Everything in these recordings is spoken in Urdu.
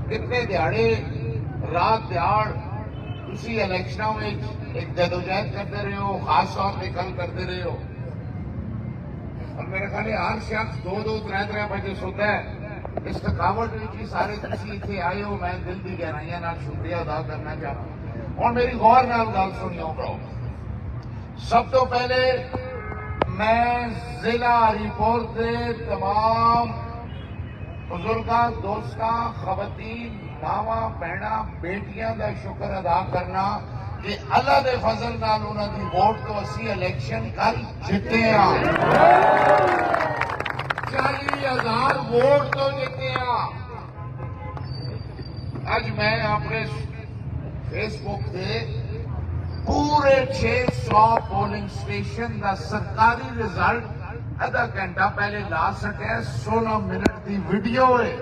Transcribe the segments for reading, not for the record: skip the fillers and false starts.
کتنے دیہڑے رات دیہڑ اسی الیکشنوں میں ایک جدوجہد کرتے رہے ہو، خاص طور پہ کل کرتے رہے ہو. اور میرے خیال ہے ہر شخص 2-2-3 بجے سوتا ہے. اس تھکاوٹ میں سارے تسی اتنے آئے ہو، میں دل کی گہرائیاں نال شکریہ ادا کرنا چاہتا ہوں. اور میری غور نال گل سنیو کرو. سب تو پہلے میں ضلع ہری پور کے تمام بزرگاں، دوستاں، خواتین، ماواں، بہناں، بیٹیاں کا شکر ادا کرنا کہ اللہ دے فضل نال انہاں دی ووٹ تو اسی الیکشن کل جیتے ہاں. 40,000 ووٹ تو جیتے ہاں. اج میں اپنے فیس بک سے پورے 600 پولنگ سٹیشن دا سرکاری رزلٹ آدھا گھنٹہ پہلے لا سکے. 16 منٹ دی ویڈیو ہے.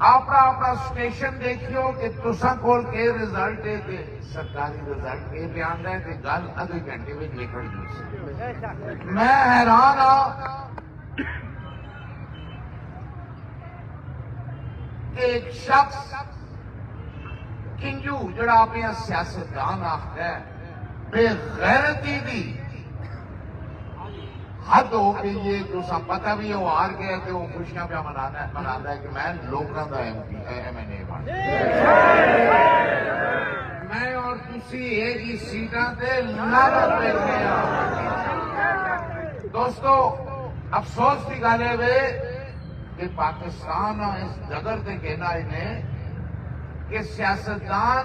اپنا اپنا سٹیشن دیکھیو کہ تساں کول کے رزلٹ ہے کہ سرکاری رزلٹ کے بیان ہے کہ گل آدھے گھنٹے میں نکل جائے. میں حیران ہاں کہ ایک شخص کنجو جڑا اپنے سیاستدان آخر ہے بے غیرتی دی حد ہو کے یہ تساں پتہ بھی ہو ہار گیا کہ وہ خوشیاں پہ منانا ہے کہ میں لوکاں دا ایم این اے بن. میں اور تسی ایک ہی سیٹاں تے لڑ بیٹھے ہاں. دوستو افسوس کی گل ہے کہ پاکستان اس جگر تے کہنا انہیں کہ سیاستدان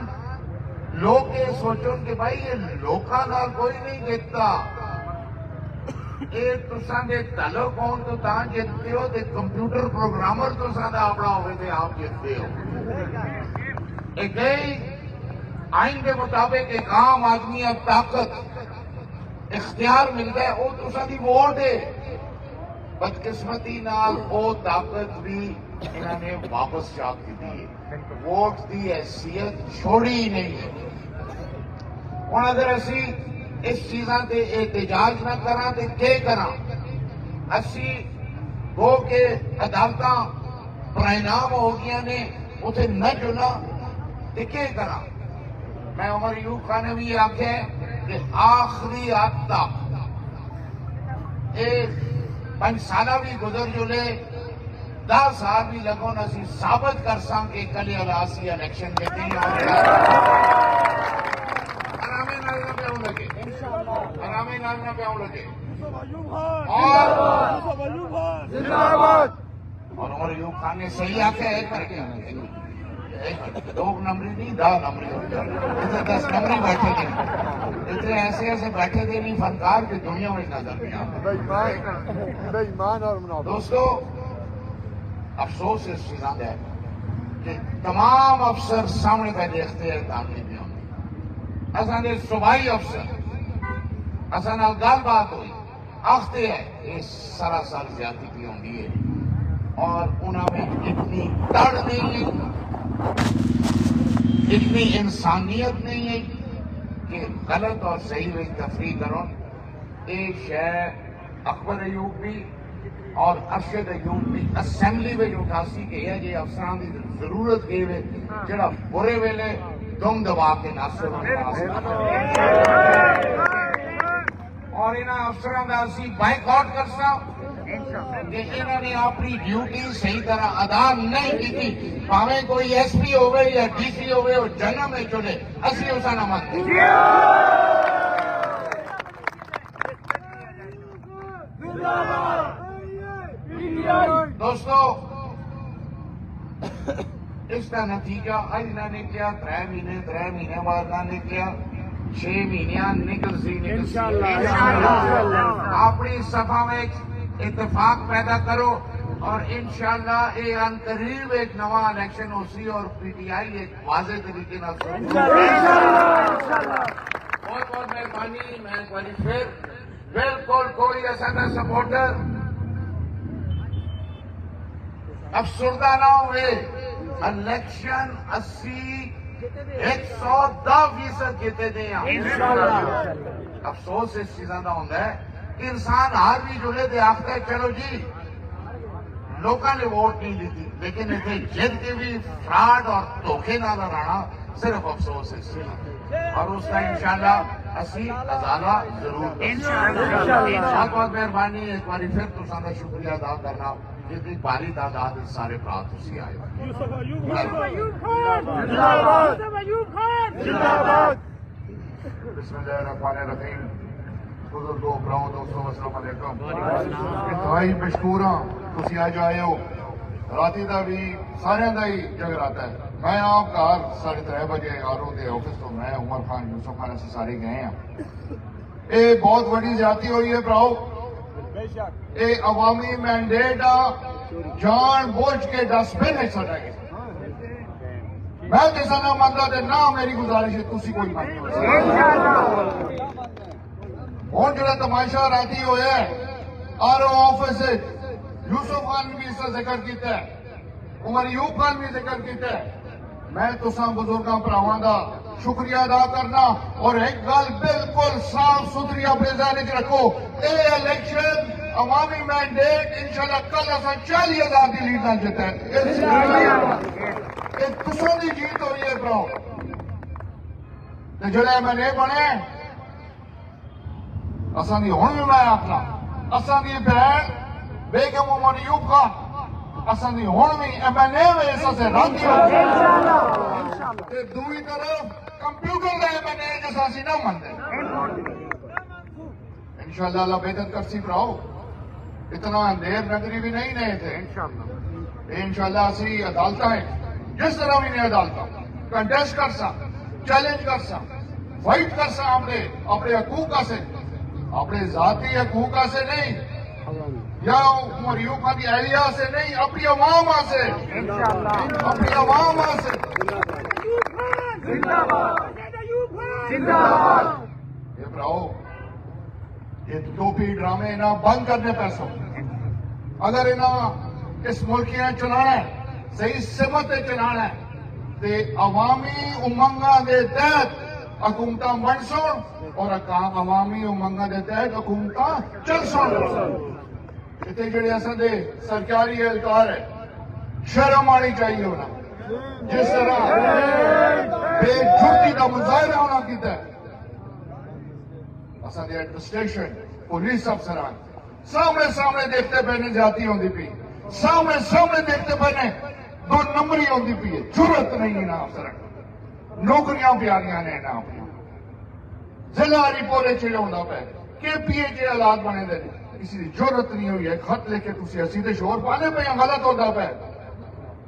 لوگ یہ سوچو کہ بھائی یہ لوکاں نال کوئی نہیں دیکھتا. یہ تساں دے تعلق ہون تو تاں جیتتے ہو تے کمپیوٹر پروگرامر تساں دا اپنا ہوئے تے آپ جیتتے ہو. ایک آئین کے مطابق ایک عام آدمی اب طاقت اختیار ملتا ہے وہ تساں دی ووٹ ہے. بدقسمتی نال وہ طاقت بھی انہوں نے واپس چاک دی ہے. ووٹ دی حیثیت چھوڑی ہی نہیں ہے. ہوں اگر اسی اس چیزاں تے احتجاج نہ کراں تے کی کراں؟ اسی وہ کہ عدالتاں پرائنام ہو گیا نے اتنے نہ جنا تے کی کراں؟ میں عمر ایوب خان نے بھی یہ آخیا کہ آخری حد تک یہ 5 سالہ بھی گزر جلے 10 سال بھی لگو نہ سی ثابت کر ساں کہ کلی الاسی الیکشن دیتے ہیں. آرامے نال نہ پیاؤں لگے، آرامے نال نہ پیاؤں لگے. اور عمر ایوب خان نے صحیح آخیا ہے کر کے 2 نمبری نہیں 10 نمبری ہو جائے. 10 نمبری بیٹھے تھے اتنے ایسے بیٹھے تھے نہیں فنکار کہ دنیا میں نظر نہیں آتے. دوستو افسوس اس چیز ہے کہ تمام افسر سامنے پہ دیکھتے ہیں تعلیم میں ہونے. اصل نے صوبائی افسر اصل نال گل بات ہوئی آختے ہیں یہ سراسر زیادتی کی ہوتی ہے اور انہوں میں اتنی تڑ نہیں ہے، اتنی انسانیت نہیں ہے کہ غلط اور صحیح میں تفریح کرو. ایک شہر اکبر ایوب بھی اور ارشد ایوب بھی اسمبلی میں اٹھاسی کہ یہ افسران کی ضرورت کی ہے جڑا برے ویلے دم دبا کے ناصر اور انہاں افسران کا اسی بائک آؤٹ کرسا کہ انہوں نے اپنی ڈیوٹی صحیح طرح ادا نہیں کی. پاویں کوئی ایس پی ہوئے یا ڈی سی ہوئے وہ جنم میں چلے اسی اسا نہ مت دوستو. اس کا نتیجہ اج نہ نکلیا 3 مہینے بعد نہ نکلیا 6 مہینے نکل سی. اپنی صفا میں اتفاق پیدا کرو اور انشاءاللہ یہ ان قریب ایک نواں الیکشن ہو سی اور پی ٹی آئی ایک واضح طریقے سے بہت بہت مہربانی. میں پھر بالکل کوئی ایسا نہ سپورٹر افسردہ نہ ہوئے. الیکشن 110% جیتے دے. افسوس اس چیزاں کا ہوتا ہے کہ انسان ہار بھی جڑے دے آخر ہے چلو جی لوگوں نے ووٹ نہیں دیتی لیکن اتنے جیت کے بھی فراڈ اور دھوکے نال ہرانا صرف افسوس ہے اور اس کا انشاءاللہ اسی ازالہ ضرور بہت بہت مہربانی ایک بار پھر تساں دا شکریہ ادا کرنا جتنی باری تعداد سارے برا تسی آئے بسم اللہ الرحمن الرحیم بزرگوں براؤں دوستوں السلام علیکم انتہائی مشکور ہاں تسی اج آئے ہو راتی دا بھی سارے دا ہی جگراتا ہے میں آپ گھر 3:30 بجے آرو دے آفس تو میں عمر خان یوسف خان سے سارے گئے ہیں یہ بہت بڑی زیادتی ہوئی ہے براؤ یہ عوامی مینڈیٹ جان بوجھ کے ڈسٹ بن ہے سڑا گیا میں کسی نہ منتا تے نہ میری گزارش ہے تسی کوئی مانتے ہوں جڑا تماشا راتی ہوا ہے آر او آفس یوسف خان بھی اس کا ذکر کیتا ہے عمر ایوب خان بھی ذکر کیتا ہے میں تساں بزرگاں بھراواں دا شکریہ ادا کرنا اور ایک گل بالکل صاف ستھری اپنے ذہن وچ رکھو اے الیکشن عوامی مینڈیٹ انشاءاللہ کل اساں 40,000 دی لیڈ نال جیتا ہے یہ تساں دی جیت ہوئی ہے بھراؤ تے جڑے ایم اے بنے اساں دی ہن بھی میں آکھنا اساں دی بہن بیگم عمر ایوب خان اساں دی ہن بھی ایم این اے ویسا سے راتی تے دوئی طرف کمپیوٹر دا ایم این اے جیسا اسی نہ مندے انشاءاللہ اللہ بہتر کرسی پراؤ اتنا اندھیر نگری بھی نہیں رہے تھے انشاءاللہ اسی عدالتہ ہیں جس طرح بھی نہیں عدالتہ کنٹیسٹ کر سا چیلنج کر سا فائٹ کر سا اپنے حقوق سے اپنے ذاتی حقوق سے نہیں یا عمر ایوب خان کی اہلیہ سے نہیں اپنی عوام سے اپنی عوام سے یہ براؤ یہ ٹوپی ڈرامے نہ بند کرنے پیسوں اگر انہاں اس ملک چلانا ہے صحیح سمت چلانا ہے تے عوامی امنگاں دے تحت حکومتاں بن سن اور عوامی امنگاں دے تحت حکومتاں چل سن اتنے جڑے اصل دے سرکاری اہلکار ہے شرم آنی چاہیے ہونا جس طرح بے جرتی کا مظاہرہ ہونا کیتا ہے اصل دے ایڈمنسٹریشن پولیس افسران سامنے دیکھتے پہنے جاتی ہوندی پی سامنے دیکھتے پہنے 2 نمبری ہوندی پی ہے جرت نہیں نا افسران نوکریاں پیاریاں نے نا اپنی ضلع پورے چلے ہوندہ پہ کے پی اے کے حالات بنے دے کسی کی ضرورت نہیں ہوئی ہے خط لے کے تسی سیدھے شور پانے پہ یا غلط ہوتا پہ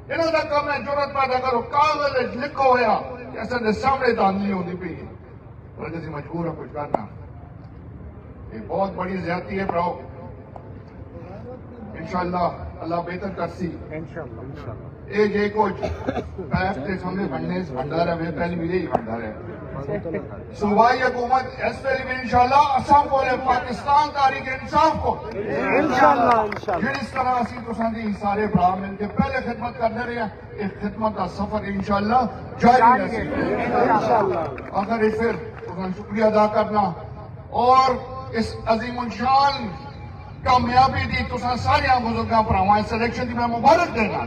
انہوں کا کم ہے ضرورت پیدا کرو کاغذ لکھو ہوا ایسا دے سامنے دھاندلی ہوتی پی اور کسی مجبور ہے کچھ کرنا یہ بہت بڑی زیادتی ہے براؤ انشاءاللہ اللہ بہتر کرسی اے جے کچھ پیف کے سامنے بھنڈار ہے میں پہلی ملے ہی بھنڈار ہے صوبائی حکومت اس پہ بھی انشاءاللہ اسام کو لے پاکستان تاریخ انصاف کو انشاءاللہ جس طرح اسی تساں دی سارے بھرا مل کے پہلے خدمت کرنے رہے ہیں اس خدمت کا سفر انشاءاللہ جاری رہے اگر اس پھر تساں شکریہ ادا کرنا اور اس عظیم الشان کامیابی دی تساں سارے بزرگاں بھراواں اس الیکشن دی میں مبارک دینا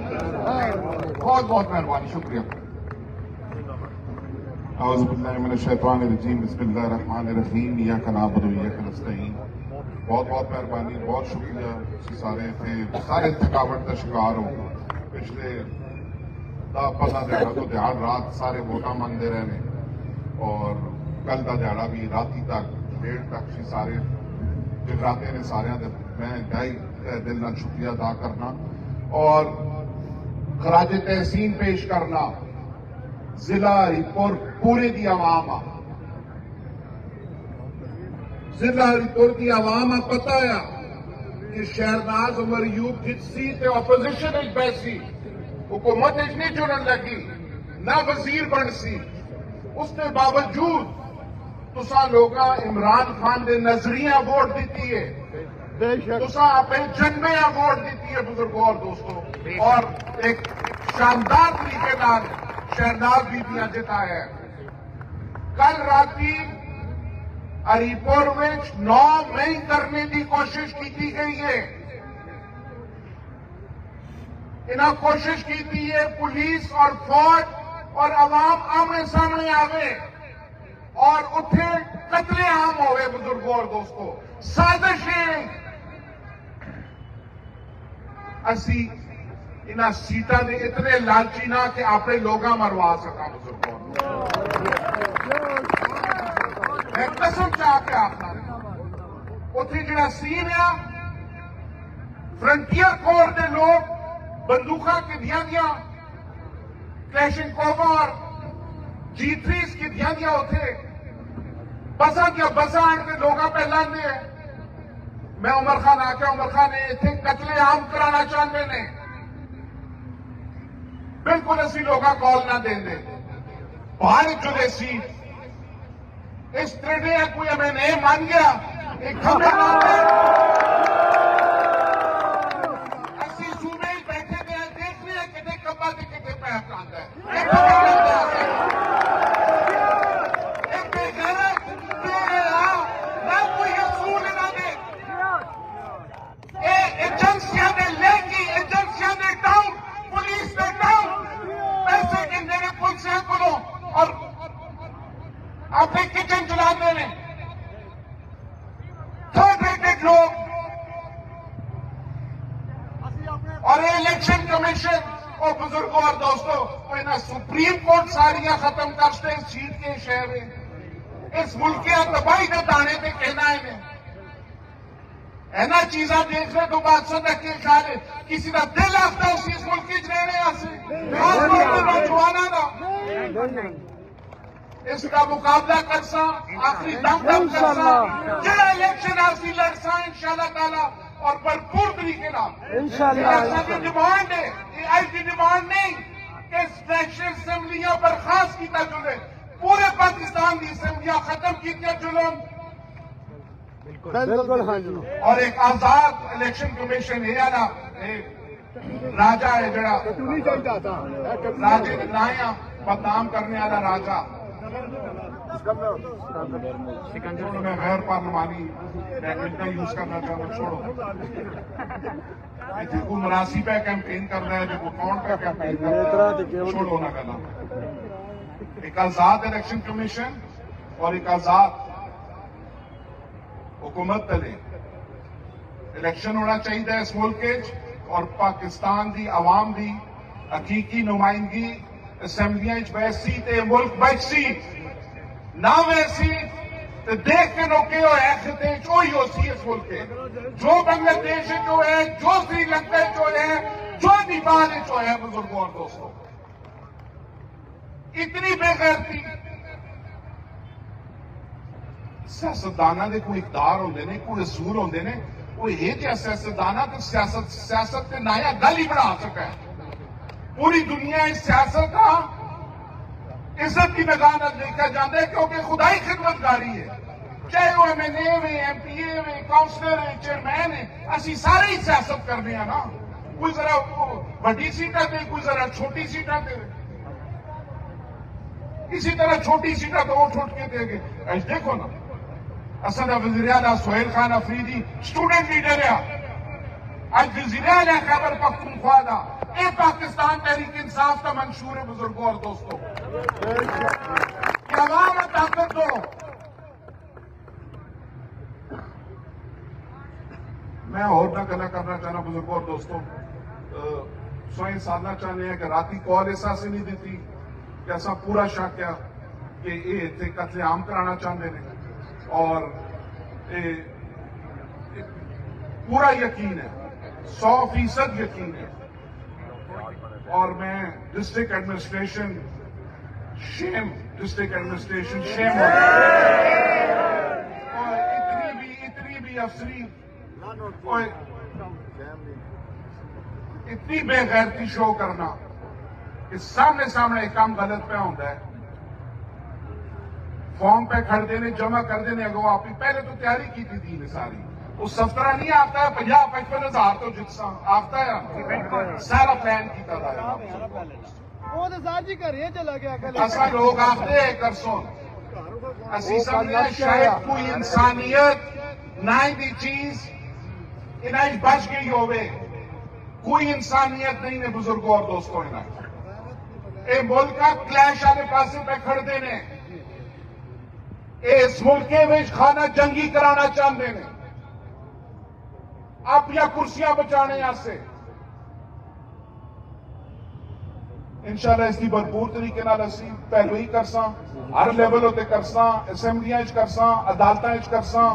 بہت بہت مہربانی شکریہ اعوذ باللہ من الشیطان الرجیم بسم اللہ الرحمن الرحیم ایاک نعبد و ایاک نستعین بہت بہت مہربانی بہت شکریہ سارے تھکاوٹ کا شکار ہو پچھلے 10-15 دہاڑا تو دیہڑ رات سارے ووٹاں منگتے رہے اور کل کا دیہڑا بھی راتی تک دیر تک سارے جگراتے نے سارے میں انتہائی دل نال شکریہ ادا کرنا اور خراج تحسین پیش کرنا ضلع ہریپور پورے دی عوام ضلع ہریپور دی عوام پتہ ہے کہ شہرناز عمر ایوب جتسی تے اپوزیشن وچ بیسی حکومت وچ نہیں چنن لگی نہ وزیر بن سی اس کے باوجود تساں لوگاں عمران خان دے نظریہ ووٹ دیتی ہے تساں اپنے جنمیاں ووٹ دیتی ہے بزرگوں اور دوستوں اور ایک شاندار طریقے نال شہناز بیبیاں جتا ہے کل راتی ہریپور میں 9 مئی کرنے کی کوشش کی گئی ہے انہاں کوشش کی تھی ہے پولیس اور فوج اور عوام آمنے سامنے آوے اور اتھے قتل عام ہوئے بزرگوں اور دوستوں. سازشیں اسی انہاں سیٹاں دے اتنے لالچی نہ کہ اپنے لوگاں مروا سکا بزرگوں. میں قسم چاہ کے آخنا اتنے جڑا سین ہے فرنٹیئر کور دے لوگ بندوقاں کے دیا کلیشنکووا اور G3s کی دیا اتنے بساں کیا بساں آن کے لوگاں پہ لاندے ہیں. میں عمر خان آ کے عمر خان نے اتنے قتل عام کرانا چاہتے ہیں. بالکل اسی لوگاں کال نہ دیں دے باہر جلے سی اس طرح کوئی ہمیں نہیں مان گیا ایک خبر اسی صوبے ہی بیٹھے گئے دیکھ رہے ہیں کتنے کبا کے کتنے پیسہ آتا ہے. کوئی اصول نہ دے ایجنسیاں نے لے گی ایجنسیاں نے ڈاؤن پولیس نے ڈاؤن پیسے کے میرے پولیس کو اور اپنے کچن چلاتے ہیں تھرڈ ریٹڈ لوگ. اور الیکشن کمیشن اور بزرگوں اور دوستوں سپریم کورٹ ساریاں ختم کرتے اس سیٹ کے شہر میں اس ملک کے تباہی کے دانے پہ کہنا ہے اینا چیزاں دیکھنے تو بات سن رکھے خیال ہے کسی کا دل آفتا اسی اس ملک کی رہنے آسے خاص طور پر نوجوانوں کا اس کا مقابلہ کرسا آخری دم دم کرسا جڑا الیکشن آسی لڑسا انشاءاللہ تعالی اور بھرپور طریقے انشاءاللہ کی ڈیمانڈ ہے. یہ آج کی ڈیمانڈ نہیں کہ اسپیشل اسمبلیاں برخاست کیتا جلے پورے پاکستان کی اسمبلیاں ختم کیتا جلن اور ایک آزاد الیکشن کمیشن ہے نا راجا ہے جڑا راجے نایا بدنام کرنے والا راجا میں غیر پارلیمانی ٹیکنیکل یوز کرنا چاہتا چھوڑو کو مناسی پہ کیمپین کر رہا ہے جو کون پہ کیمپین کر رہا ہے چھوڑو نہ کرنا. ایک آزاد الیکشن کمیشن اور ایک آزاد حکومت تلے الیکشن ہونا چاہیے اس ملک اور پاکستان دی عوام دی حقیقی نمائندگی اسمبلیاں ویسی تے ملک بچسی نہ ویسی تے دیکھ کے روکے ہو خطے چوئی ہو سی اس ملک جو بنگلہ دیش جو ہے جو سری لنکا جو ہے جو نیپال جو ہے بزرگوں اور دوستوں اتنی بے غیرتی سیاستدانہ دے کوئی اقدار ہوندے نے کوئی اصول ہوندے نے کوئی یہ کہ سیاستدانہ تو سیاست کے نایا گل ہی بنا سکا ہے. پوری دنیا اس سیاست کا عزت کی نگاہ نہ دیکھا جاتا ہے کیونکہ خدائی خدمت گاری ہے. چاہے وہ MNA میں MPA میں کاؤنسلر ہے چیئرمین ہے اسی سارے ہی سیاست کرنے ہیں نا. کوئی ذرا بڑی سیٹاں دے کوئی ذرا چھوٹی سیٹاں دے اسی طرح چھوٹی سیٹاں تو اٹھ کے دے گے. ایسے دیکھو نا اسد وزیر اعلیٰ سہیل خان افریدی اسٹوڈنٹ لیڈر ہے آج وزیر اعلیٰ خیبر پختونخوا دا اے پاکستان تحریک انصاف کا منشور ہے بزرگوں اور دوستوں. عوام طاقت دو. میں اور نہ گلا کرنا چاہنا بزرگوں اور دوستوں سوئیں سالنا چاہنے ہیں کہ راتی کال ایسا سے نہیں دیتی کہ ایسا پورا شک کیا کہ یہ قتل عام کرانا چاہتے ہیں اور پورا یقین ہے 100% یقین ہے. اور میں ڈسٹرکٹ ایڈمنسٹریشن شیم اور اتنی بھی افسری اتنی بے غیرتی شو کرنا کہ سامنے ایک کام غلط پہ ہوتا ہے فارم پہ کھڑ دینے جمع کر دینے اگو آپ پہلے تو تیاری کی تھی دین ساری اس سفترہ نہیں آتا ہے 50-55 ہزار تو جتسا آتا ہے سارا پلان کی تھا ایسا لوگ آتے ہیں کرسون اسی سمجھے شاید کوئی انسانیت نائن دی چیز انہیں بچ گئی ہوئے کوئی انسانیت نہیں نے بزرگوں اور دوستوں نے اے ملک کا کلیش والے پاسے پہ کھڑتے نے اس ملک میں کھانا جنگی کرانا چاہتے ہیں اپنی کرسیاں بچانے سے انشاءاللہ اس کی بھرپور طریقے نال اسی پیروی کرساں ہر لیول تے کرساں اسمبلیاں کرساں عدالتاں کرساں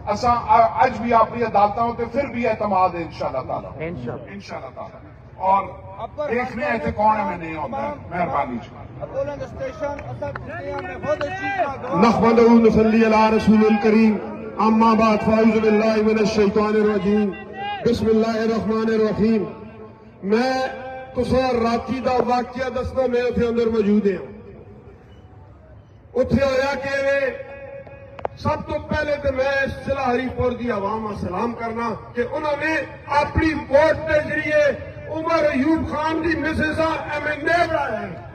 اساں اج بھی اپنی عدالتوں تے پھر بھی اعتماد ہے انشاءاللہ تعالی انشاءاللہ تعالی اور دیکھنے ایسے کون ہے میں نہیں ہوتا مہربانی نحمدہ ونصلی علی رسول الکریم اما بعد فاعوذ باللہ من الشیطان الرجیم بسم اللہ الرحمن الرحیم میں تساں راتی دا واقعہ دسنا میں اتنے اندر موجود ہوں اتنے ہویا کہ سب تو پہلے تو میں ضلع ہری پور دی عوام سلام کرنا کہ انہوں نے اپنی ووٹ کے ذریعے عمر ایوب خان دی مسز ایم این اے بنایا ہے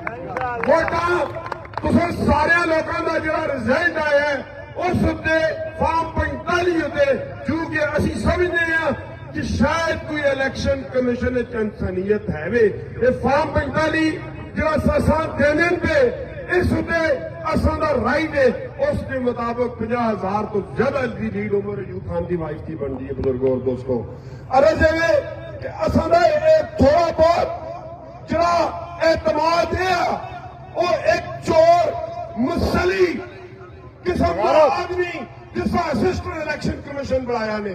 ووٹاں تساں سارے لوگوں کا جڑا رزلٹ آیا ہے اس اتنے فارم 45 اتنے کیونکہ اسی سمجھتے ہیں کہ شاید کوئی الیکشن کمیشن انسانیت ہے یہ فارم 45 جو اساں دینے پہ اس اتنے اساں دا رائٹ ہے اس کے مطابق 50,000 تو زیادہ دی لیڈ عمر ایوب خان دی وائف کی بن دی ہے بزرگوں اور دوستوں عرض ہے کہ اساں دا تھوڑا بہت جڑا اعتماد ہے وہ ایک چور مسلی قسم کا آدمی جس کا اسسٹنٹ الیکشن کمیشن بنایا نے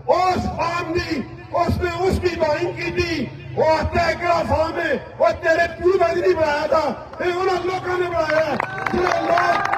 اس فارم دی اس نے اس کی توہین کی تھی وہ تیکرا فارم ہے وہ تیرے پیو نے نہیں بنایا تھا یہ انہوں لوگوں نے بنایا ہے جو لوگ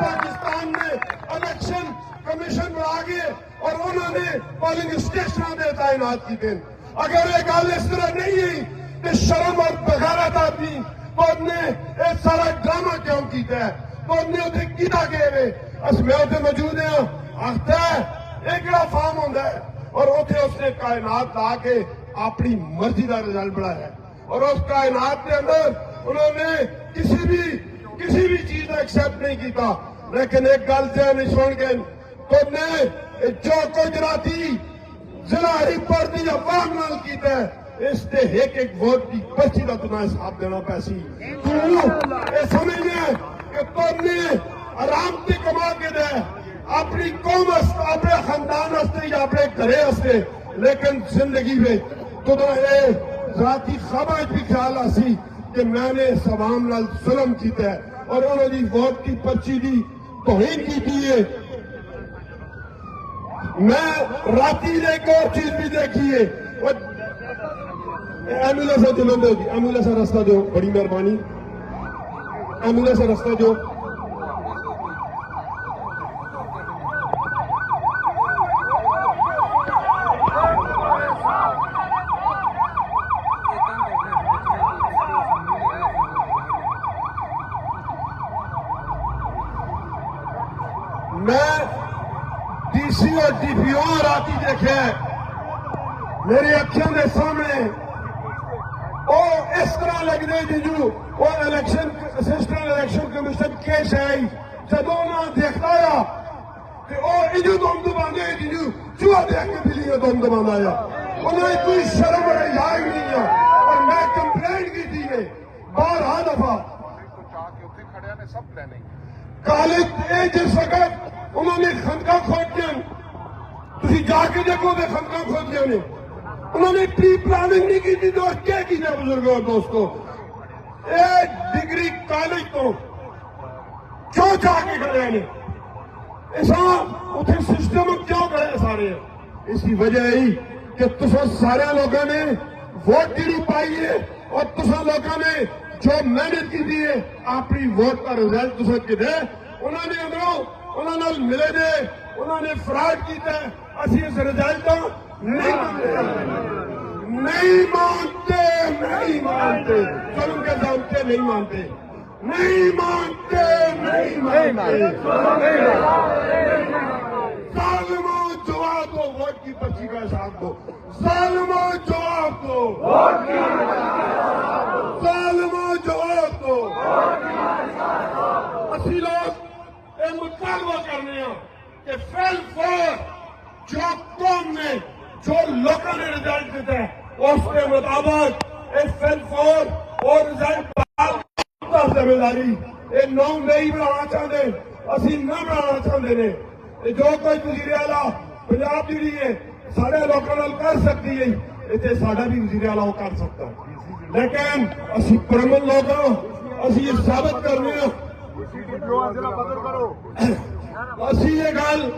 پاکستان میں الیکشن کمیشن بنا گئے اور انہوں نے پولنگ اسٹیشن دے تعینات کی تھے اگر یہ گل اس طرح نہیں ہوئی کہ شرم اور بغیرت آتی تو ہم نے ایک سارا ڈرامہ کیوں کیتا ہے تو ہم نے اتنے کیتا گئے ہوئے اس میں اتنے موجود ہیں آختا ہے ایک فارم ہوتا ہے اور اتنے اس نے کائنات لا کے اپنی مرضی کا رزلٹ بنایا ہے اور اس کائنات کے اندر انہوں نے کسی بھی چیز کا ایکسپٹ نہیں کیتا لیکن ایک گل سے نہیں سن کے تو نے جو کچھ راتی ضلع ہری پور کی عوام نال کیتا ہے اس نے ایک ووٹ کی پرچی کا تمہیں حساب دینا پیسی تو یہ سمجھنے کہ تم نے آرام سے کما کے دے اپنی قوم اپنے خاندان یا اپنے گھرے لیکن زندگی میں تو ذاتی خبر بھی خیال آسی کہ میں نے اس عوام نال ظلم کیتا ہے اور انہوں نے ووٹ کی پرچی دی توہین کی ہے میں راتی نے ایک اور چیز بھی دیکھی ہے ایمبولینس سے جلن دو ایمبولینس سے رستہ دو بڑی مہربانی ایمبولینس سے رستہ دو میں ڈی سی اور ڈی پی او راتی دیکھے میری اکھیاں دے سامنے وہ اس طرح لگتے جنجو وہ election assistant election commission case I جب انہوں نے دیکھتا ہے کہ وہ انجو دم دبانے جنجو چوہا دیکھ کے بلی دم دبانا آیا انہیں کوئی شرم اور حیا ہی نہیں ہے اور میں کمپلینٹ کی تھی ہے 12 دفعہ کالج جس وقت انہوں نے خندقاں کھود دیا تھی جا کے دیکھو تو خندقاں کھود دیا انہوں نے پری پلاننگ نہیں کی تھی تو کیا کی تھی بزرگوں اور دوستوں ایک ڈگری کالج تو کیوں جا کے کھڑے ہیں ایسا اتنے سسٹم کیوں کھڑے سارے اس کی وجہ یہی کہ تسا سارے لوگوں نے ووٹ جڑی پائی ہے اور تسا لوگوں نے جو محنت کی تھی اپنی ووٹ کا رزلٹ تسا کے دے انہوں نے اندروں انہوں نے ملے دے انہوں نے فراڈ کیتا ہے اسی اس رزلٹ نہیں مانتے نہیں مانتے ظلم کے جانتے نہیں مانتے نہیں مانتے نہیں مانتے ظالموں جواب دو ووٹ کی پرچی کا حساب دو ظالموں جواب دو ظالموں جواب دو اسی لوگ ایک مطالبہ کرنے ہیں کہ فیل فور جو قوم نے جو لوگوں نے رزلٹ دیتا ہے اس کے مطابق فل فور اور رزلٹ ذمہ داری یہ نو نہیں بنانا چاہتے اسی نہ بنانا چاہتے ہیں جو کوئی وزیر اعلیٰ پنجاب جی ہے سارے لوگوں کر سکتی ہے اتنے ساڈا بھی وزیر اعلیٰ کر سکتا لیکن اسی پرمن لوگ اسی یہ ثابت کرنے اسی یہ گل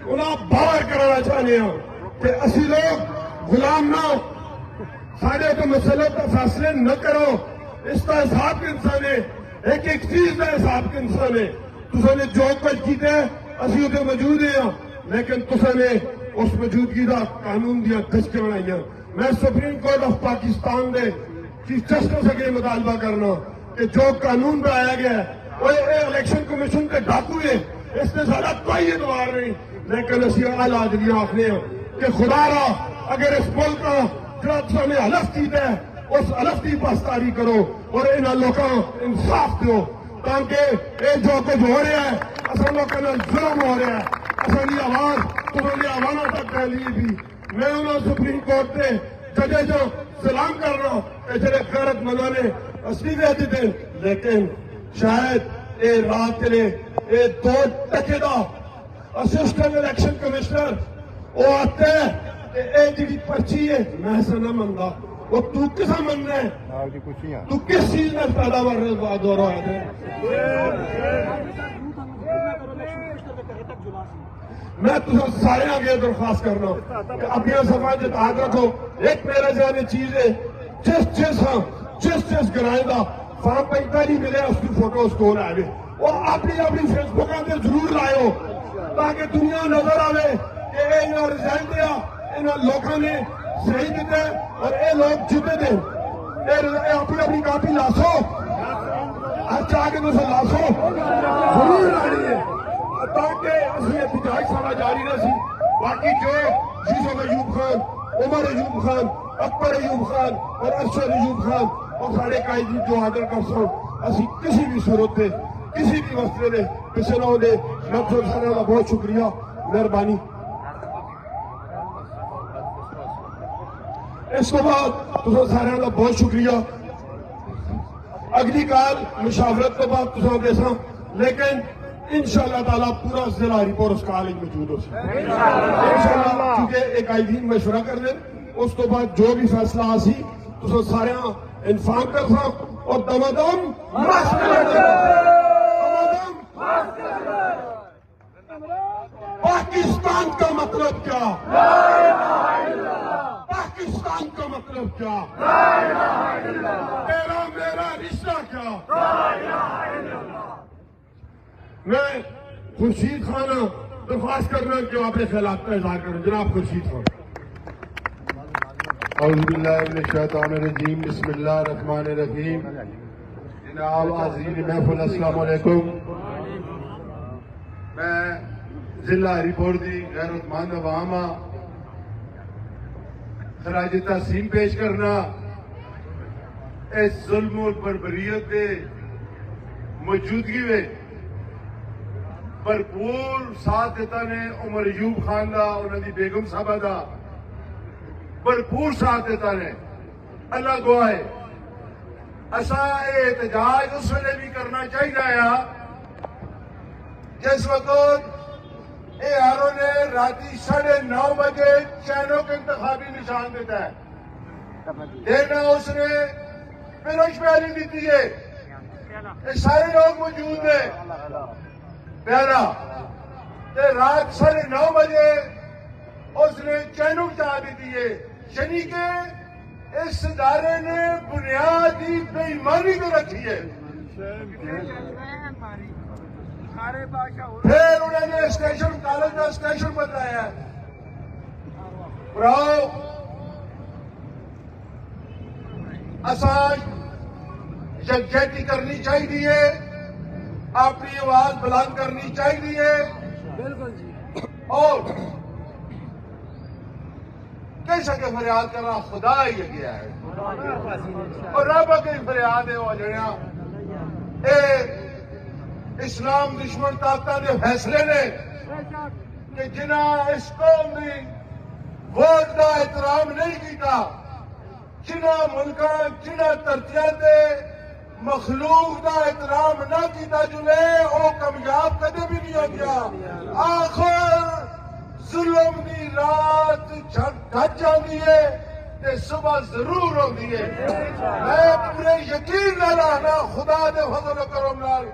انہیں باہر کرانا چاہتے ہیں کہ اسی لوگ غلام نہ سارے تو مسئلے کا فیصلے نہ کرو اس کا حساب کے انسان ہے ایک ایک چیز کا حساب کے انسان ہے تسا نے جو کچھ کیتے اسی اتنے موجود ہیں لیکن تسا نے اس موجودگی کا قانون دیا دشکیں بنائی میں supreme court of Pakistan they chief justice اگے مطالبہ کرنا کہ جو قانون بنایا گیا ہے وہ الیکشن کمیشن کے ڈاکو ہے اس نے سارا کوئی اعتبار نہیں لیکن اسی اعلیٰ عدلیہ آخنے ہیں کہ خدا را اگر اس ملک کا جو تسا نے حلف کیتا ہے اس حلف کی پاسداری کرو اور انہاں لوگوں انصاف دو تاکہ یہ جو کچھ ہو رہا ہے اصل لوگوں نے ظلم ہو رہا ہے اصلی آواز تمہاری آوازوں تک کے لیے بھی میں انہوں سپریم کورٹ سے ججے جو سلام کرنا کہ جڑے غیرت مندوں نے اصلی ویدی دیں لیکن شاید یہ رات کے لیے یہ 2 ٹکے دا اسسٹنٹ الیکشن کمشنر وہ آتے ہیں کہ یہ جی پرچی ہے میں ایسا نہ منگا وہ تو کسا مننا ہے تو کس چیز میں پیداوار دور آیا تھے میں تو سارے آگے درخواست کرنا کہ اپنی صفائی جتاد رکھو ایک میرے ذہن چیز ہے جس گرائیں دا فارم 45 ملے اس کی فوٹو اس کو لائے وہ اپنی فیس بک آتے ضرور لائے ہو تاکہ دنیا نظر آئے کہ انہوں رزلٹ دیا انہوں لوگوں نے صحیح دیتے اور اے لوگ جیتے دے اپنی کاپی لاسو ہر چاہ کے دوسرے لاسو ضرور لانی ہے تاکہ اسی احتجاج سارا جاری رہ سی باقی جو یوسف ایوب خان عمر ایوب خان اکبر ایوب خان اور ارشد ایوب خان اور سارے قائدین جو حاضر کر سو اسی کسی بھی صورت میں کسی بھی مسئلے میں پیچھے نہ ہونے نفس سارے کا بہت شکریہ مہربانی اس کے بعد تو سارے کا بہت شکریہ اگلی کال مشاورت کے بعد تو دیسا لیکن انشاءاللہ تعالیٰ پورا ضلع رپور اس کالج موجود ہو سکے انشاءاللہ چونکہ ایک قائدین مشورہ کر دیں اس کے بعد جو بھی فیصلہ آسی تو سارے انفارم کر سا اور دمادم پاکستان کا مطلب کیا پاکستان کا مطلب کیا تیرا میرا رشتہ کیا میں خورشید خان درخواست کرنا کہ آپ اپنے خیالات کا اظہار کریں جناب خورشید خان اعوذ باللہ من الشیطان الرجیم بسم اللہ الرحمن الرحیم جناب حاضرین محفل السلام علیکم میں ضلع ہری پور دی غیرت مند عوام خراج تحسین پیش کرنا اس ظلم اور بربریت کے موجودگی میں بھرپور ساتھ دیتا نے عمر ایوب خان دا انہوں دی بیگم صاحبہ دا بھرپور ساتھ دیتا نے اللہ گواہ ہے ایسا احتجاج اس ویلے بھی کرنا چاہیے جس وقت اے آرو نے راتی 9:30 بجے چینوں کے انتخابی نشان دیتا ہے دینا اس نے پیروش پیاری دیتی ہے یہ سارے لوگ موجود ہیں پیارا رات 9:30 بجے اس نے چینوں چاہ دیتی ہے یعنی کہ اس ادارے نے بنیادی بے ایمانی کو رکھی ہے پھر انہوں نے اسٹیشن کالج کا اسٹیشن بتایا پراؤ اساج یکجہتی کرنی چاہیے اپنی آواز بلند کرنی چاہیے اور کیسا کہ فریاد کرنا خدا ہی گیا ہے اور رب کی فریاد ہے وہ جڑیاں اے اسلام دشمن طاقتوں کے فیصلے نے کہ جنہیں اس قوم کی ووٹ کا احترام نہیں کیتا، جنہیں ملکاں جنہیں دھرتیاں تے مخلوق کا احترام نہ کیتا جلے وہ کامیاب کدے بھی نہیں ہو گیا۔ آخر ظلم کی رات ڈٹ جاتی ہے تے صبح ضرور ہوتی ہے۔ میں پورے یقین نال آنا خدا دے فضل و کرم نال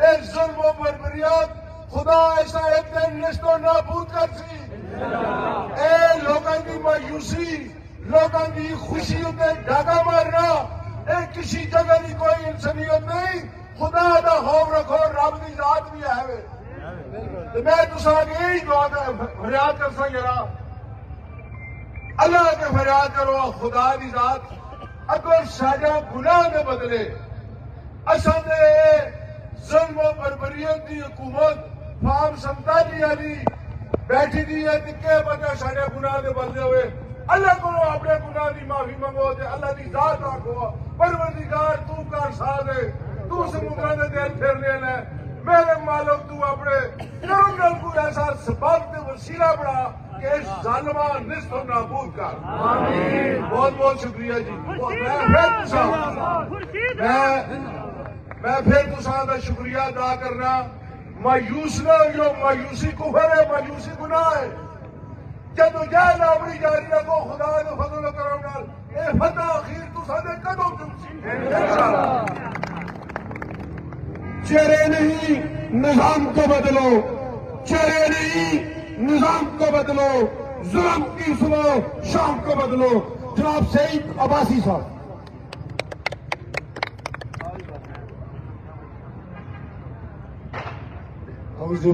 اے ظلم و بربریت خدا ایسا ایک دن نشت و نابود کر سی۔ اے لوگوں کی مایوسی، لوگوں کی خوشی تے ڈاکہ مارنا اے کسی جگہ کی کوئی انسانیت نہیں۔ خدا دا خوف رکھو، رب دی ذات بھی ہے۔ میں تساں یہی دعا فریاد کر سا یارا اللہ کے فریاد کرو خدا دی ذات اگر ساڈا گناہ دے بدلے اساں دے ظلم و بربریت دی حکومت فام سمتالی علی بیٹھی دی ہے کہ بندہ ساڈے گناہ دے بدلے ہوئے اللہ کو اپنے گناہ دی معافی منگو تے اللہ دی ذات آکھو پروردگار تو کر سازے تو سمندراں دے دل پھیرنے لے میرے مالک تو اپنے کرم نال کوئی ایسا سبب تے وسیلہ بنا کہ اس ظالمہ نصف و نابود کر۔ بہت بہت شکریہ جی۔ میں پھر تساں دا شکریہ ادا کرنا۔ مایوس نہ ہو، مایوسی کفر ہے، مایوسی گناہ ہے۔ جدو جہد آوری جاری رکھو خدا دے فضل و کرم نال اے فتح اخیر تساں دے قدم چمسی انشاءاللہ۔ چہرے نہیں نظام کو بدلو، چہرے نہیں نظام کو بدلو، ظلم کی سنو شام کو بدلو۔ جناب سعید عباسی صاحب۔ اعوذ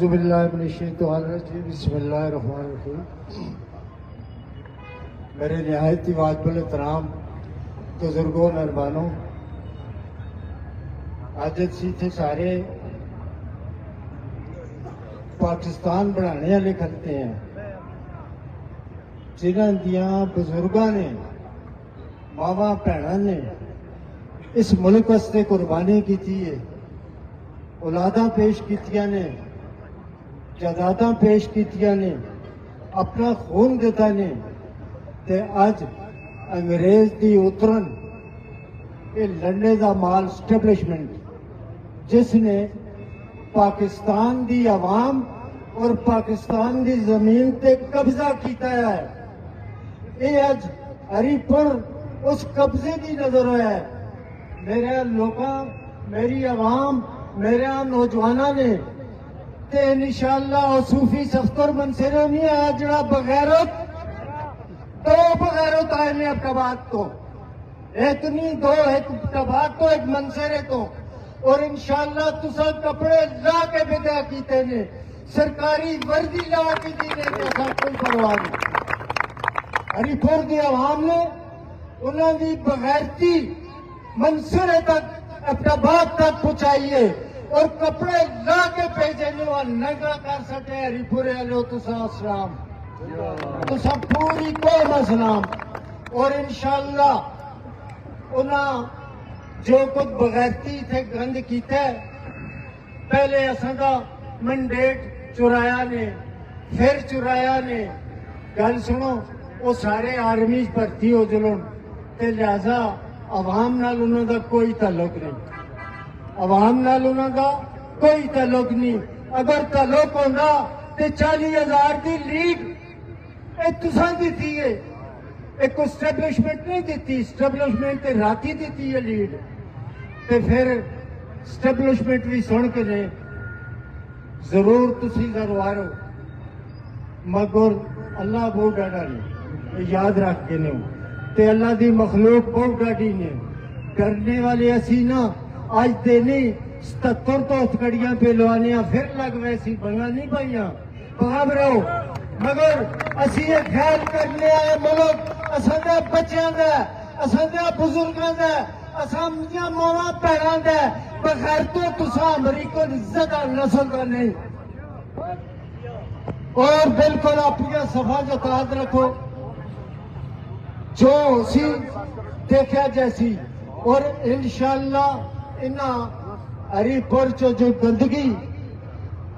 باللہ من الشیطان الرجیم، بسم اللہ الرحمن الرحیم۔ میرے نہایت ہی واجب الاحترام بزرگوں، مہربانوں، آج اسی تھے سارے پاکستان بنانے والے کھلتے ہیں جنہاں دیاں بزرگاں نے ماواں بھیناں نے اس ملک واسطے قربانی کی ہے، اولاداں پیش کیتیاں نے، جائیداداں پیش کیتیاں نے، اپنا خون دیتا نے، تے اج انگریز دی اترن یہ لڑنے دا مال اسٹیبلشمنٹ جس نے پاکستان دی عوام اور پاکستان دی زمین تے قبضہ کیتا ہے، یہ اج ہری پور اس قبضے دی نظر ہویا ہے۔ میرے لوگاں، میری عوام، میرے نوجوانوں نے تے انشاءاللہ صوفی سختر منصرے نہیں آیا جڑا بغیرت دو بغیرت آئے نے ابتباد تو ایک نہیں دو، ایک ابتباد تو ایک منصرے تو، اور انشاءاللہ تسا کپڑے لا کے بدا کیتے نے، سرکاری وردی لا کے دینے کے ساتھ کوئی پرواہ نہیں۔ ہری پور دی عوام نے انہوں دی بغیرتی منصرے تک ابتباد تک پہنچائیے اور کپڑے لا کے بھیجے نے اور ننگا کر سکے ہری پورے والو تسا اسلام، تسا پوری قوم اسلام۔ اور انشاءاللہ انہاں جو کچھ بغیرتی تھے گند کیتا ہے، پہلے اساں دا منڈیٹ چرایا نے، پھر چرایا نے، گل سنو وہ سارے آرمی بھرتی ہو جلن تے لہذا عوام نال انہوں دا کوئی تعلق نہیں، عوام نال انہوں دا کوئی تعلق نہیں۔ اگر تعلق ہوندہ تے 40,000 دی لیڈ اے تساں دیتی ہے، ایک اسٹیبلشمنٹ نہیں دیتی، اسٹیبلشمنٹ تے راتی دیتی ہے لیڈ، تے پھر اسٹیبلشمنٹ بھی سن کے نے ضرور تسی ضرور مگر اللہ بہت ڈاڈا نے یاد رکھ کے نے تے اللہ دی مخلوق بہت ڈاڈی نے کرنے والے اسی نا آج دینے 77 تو ہتھکڑیاں پہلوانیاں پھر لگ ویسی بنا نہیں پائیاں بغام رہو، مگر اسی یہ خیال کرنے آئے ملک اساں دے بچیاں دا، اساں دے بزرگاں دا، اساں دیاں ماواں پیراں دا، بغیر تو تساں امریکن زدہ نسل دا نہیں۔ اور بالکل اپنی صفا جتاد رکھو جو اسی دیکھا جیسی، اور انشاءاللہ انہاں ہری پور جو گندگی